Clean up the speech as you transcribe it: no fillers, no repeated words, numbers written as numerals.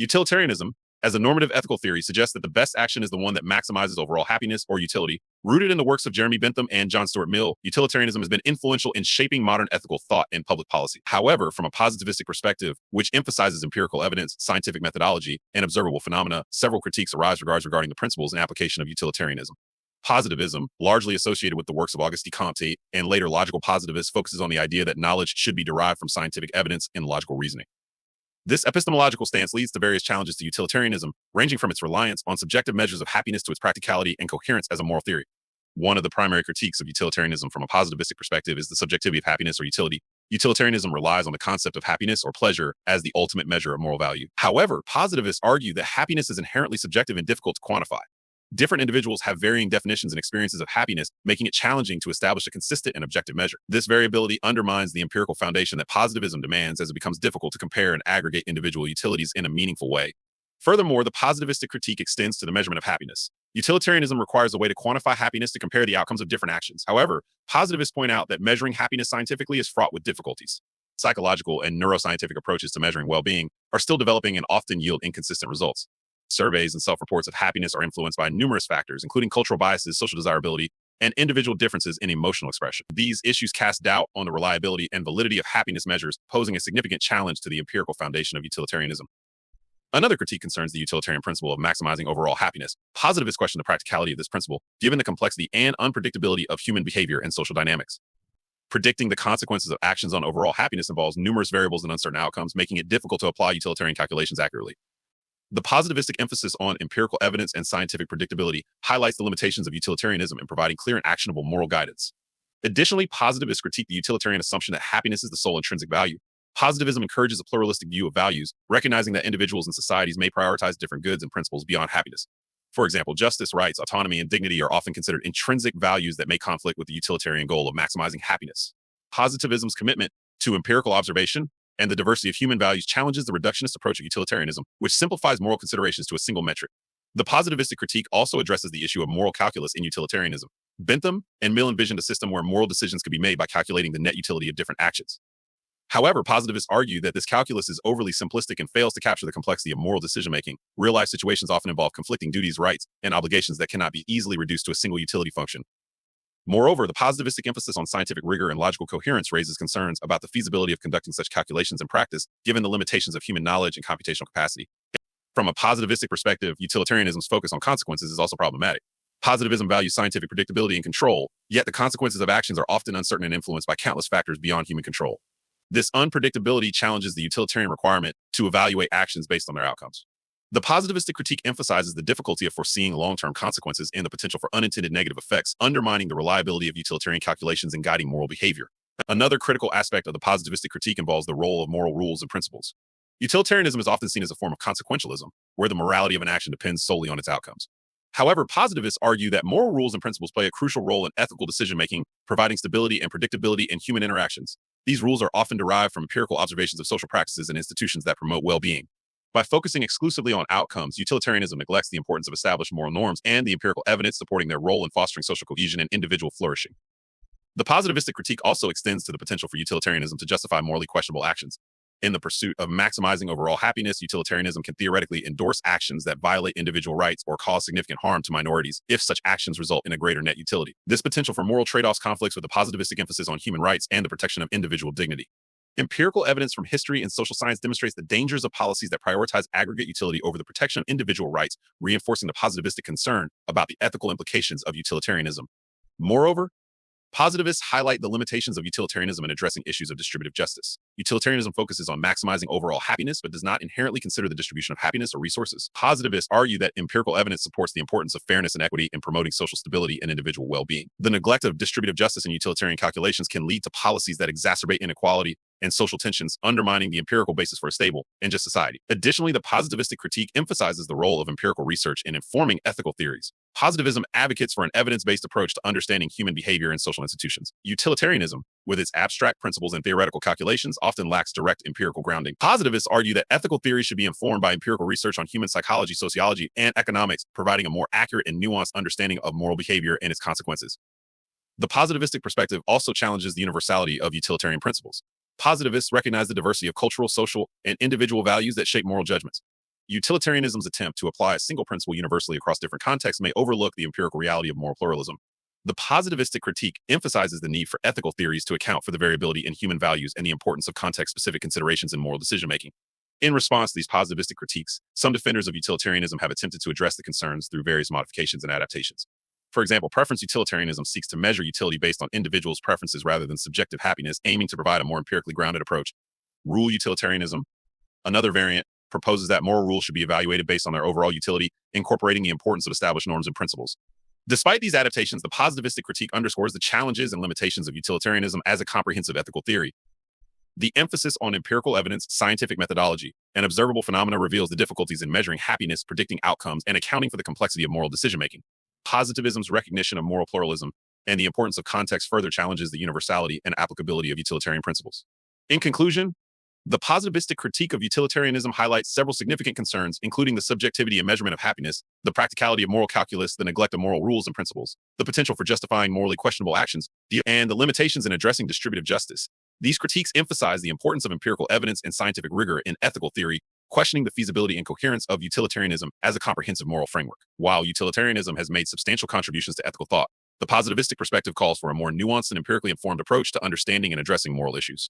Utilitarianism, as a normative ethical theory, suggests that the best action is the one that maximizes overall happiness or utility. Rooted in the works of Jeremy Bentham and John Stuart Mill, utilitarianism has been influential in shaping modern ethical thought and public policy. However, from a positivistic perspective, which emphasizes empirical evidence, scientific methodology, and observable phenomena, several critiques arise regarding the principles and application of utilitarianism. Positivism, largely associated with the works of Auguste Comte and later logical positivists, focuses on the idea that knowledge should be derived from scientific evidence and logical reasoning. This epistemological stance leads to various challenges to utilitarianism, ranging from its reliance on subjective measures of happiness to its practicality and coherence as a moral theory. One of the primary critiques of utilitarianism from a positivistic perspective is the subjectivity of happiness or utility. Utilitarianism relies on the concept of happiness or pleasure as the ultimate measure of moral value. However, positivists argue that happiness is inherently subjective and difficult to quantify. Different individuals have varying definitions and experiences of happiness, making it challenging to establish a consistent and objective measure. This variability undermines the empirical foundation that positivism demands, as it becomes difficult to compare and aggregate individual utilities in a meaningful way. Furthermore, the positivistic critique extends to the measurement of happiness. Utilitarianism requires a way to quantify happiness to compare the outcomes of different actions. However, positivists point out that measuring happiness scientifically is fraught with difficulties. Psychological and neuroscientific approaches to measuring well-being are still developing and often yield inconsistent results. Surveys and self-reports of happiness are influenced by numerous factors, including cultural biases, social desirability, and individual differences in emotional expression. These issues cast doubt on the reliability and validity of happiness measures, posing a significant challenge to the empirical foundation of utilitarianism. Another critique concerns the utilitarian principle of maximizing overall happiness. Positivists question the practicality of this principle, given the complexity and unpredictability of human behavior and social dynamics. Predicting the consequences of actions on overall happiness involves numerous variables and uncertain outcomes, making it difficult to apply utilitarian calculations accurately. The positivistic emphasis on empirical evidence and scientific predictability highlights the limitations of utilitarianism in providing clear and actionable moral guidance. Additionally, positivists critique the utilitarian assumption that happiness is the sole intrinsic value. Positivism encourages a pluralistic view of values, recognizing that individuals and societies may prioritize different goods and principles beyond happiness. For example, justice, rights, autonomy, and dignity are often considered intrinsic values that may conflict with the utilitarian goal of maximizing happiness. Positivism's commitment to empirical observation and the diversity of human values challenges the reductionist approach of utilitarianism, which simplifies moral considerations to a single metric. The positivistic critique also addresses the issue of moral calculus in utilitarianism. Bentham and Mill envisioned a system where moral decisions could be made by calculating the net utility of different actions. However, positivists argue that this calculus is overly simplistic and fails to capture the complexity of moral decision-making. Real-life situations often involve conflicting duties, rights, and obligations that cannot be easily reduced to a single utility function. Moreover, the positivistic emphasis on scientific rigor and logical coherence raises concerns about the feasibility of conducting such calculations in practice, given the limitations of human knowledge and computational capacity. From a positivistic perspective, utilitarianism's focus on consequences is also problematic. Positivism values scientific predictability and control, yet the consequences of actions are often uncertain and influenced by countless factors beyond human control. This unpredictability challenges the utilitarian requirement to evaluate actions based on their outcomes. The positivistic critique emphasizes the difficulty of foreseeing long-term consequences and the potential for unintended negative effects, undermining the reliability of utilitarian calculations in guiding moral behavior. Another critical aspect of the positivistic critique involves the role of moral rules and principles. Utilitarianism is often seen as a form of consequentialism, where the morality of an action depends solely on its outcomes. However, positivists argue that moral rules and principles play a crucial role in ethical decision-making, providing stability and predictability in human interactions. These rules are often derived from empirical observations of social practices and institutions that promote well-being. By focusing exclusively on outcomes, utilitarianism neglects the importance of established moral norms and the empirical evidence supporting their role in fostering social cohesion and individual flourishing. The positivistic critique also extends to the potential for utilitarianism to justify morally questionable actions. In the pursuit of maximizing overall happiness, utilitarianism can theoretically endorse actions that violate individual rights or cause significant harm to minorities if such actions result in a greater net utility. This potential for moral trade-offs conflicts with the positivistic emphasis on human rights and the protection of individual dignity. Empirical evidence from history and social science demonstrates the dangers of policies that prioritize aggregate utility over the protection of individual rights, reinforcing the positivistic concern about the ethical implications of utilitarianism. Moreover, positivists highlight the limitations of utilitarianism in addressing issues of distributive justice. Utilitarianism focuses on maximizing overall happiness, but does not inherently consider the distribution of happiness or resources. Positivists argue that empirical evidence supports the importance of fairness and equity in promoting social stability and individual well-being. The neglect of distributive justice in utilitarian calculations can lead to policies that exacerbate inequality and social tensions, undermining the empirical basis for a stable and just society. Additionally, the positivistic critique emphasizes the role of empirical research in informing ethical theories. Positivism advocates for an evidence-based approach to understanding human behavior and social institutions. Utilitarianism, with its abstract principles and theoretical calculations, often lacks direct empirical grounding. Positivists argue that ethical theory should be informed by empirical research on human psychology, sociology, and economics, providing a more accurate and nuanced understanding of moral behavior and its consequences. The positivistic perspective also challenges the universality of utilitarian principles. Positivists recognize the diversity of cultural, social, and individual values that shape moral judgments. Utilitarianism's attempt to apply a single principle universally across different contexts may overlook the empirical reality of moral pluralism. The positivistic critique emphasizes the need for ethical theories to account for the variability in human values and the importance of context-specific considerations in moral decision-making. In response to these positivistic critiques, some defenders of utilitarianism have attempted to address the concerns through various modifications and adaptations. For example, preference utilitarianism seeks to measure utility based on individuals' preferences rather than subjective happiness, aiming to provide a more empirically grounded approach. Rule utilitarianism, another variant, proposes that moral rules should be evaluated based on their overall utility, incorporating the importance of established norms and principles. Despite these adaptations, the positivistic critique underscores the challenges and limitations of utilitarianism as a comprehensive ethical theory. The emphasis on empirical evidence, scientific methodology, and observable phenomena reveals the difficulties in measuring happiness, predicting outcomes, and accounting for the complexity of moral decision-making. Positivism's recognition of moral pluralism and the importance of context further challenges the universality and applicability of utilitarian principles. In conclusion, the positivistic critique of utilitarianism highlights several significant concerns, including the subjectivity and measurement of happiness, the practicality of moral calculus, the neglect of moral rules and principles, the potential for justifying morally questionable actions, and the limitations in addressing distributive justice. These critiques emphasize the importance of empirical evidence and scientific rigor in ethical theory, questioning the feasibility and coherence of utilitarianism as a comprehensive moral framework. While utilitarianism has made substantial contributions to ethical thought, the positivistic perspective calls for a more nuanced and empirically informed approach to understanding and addressing moral issues.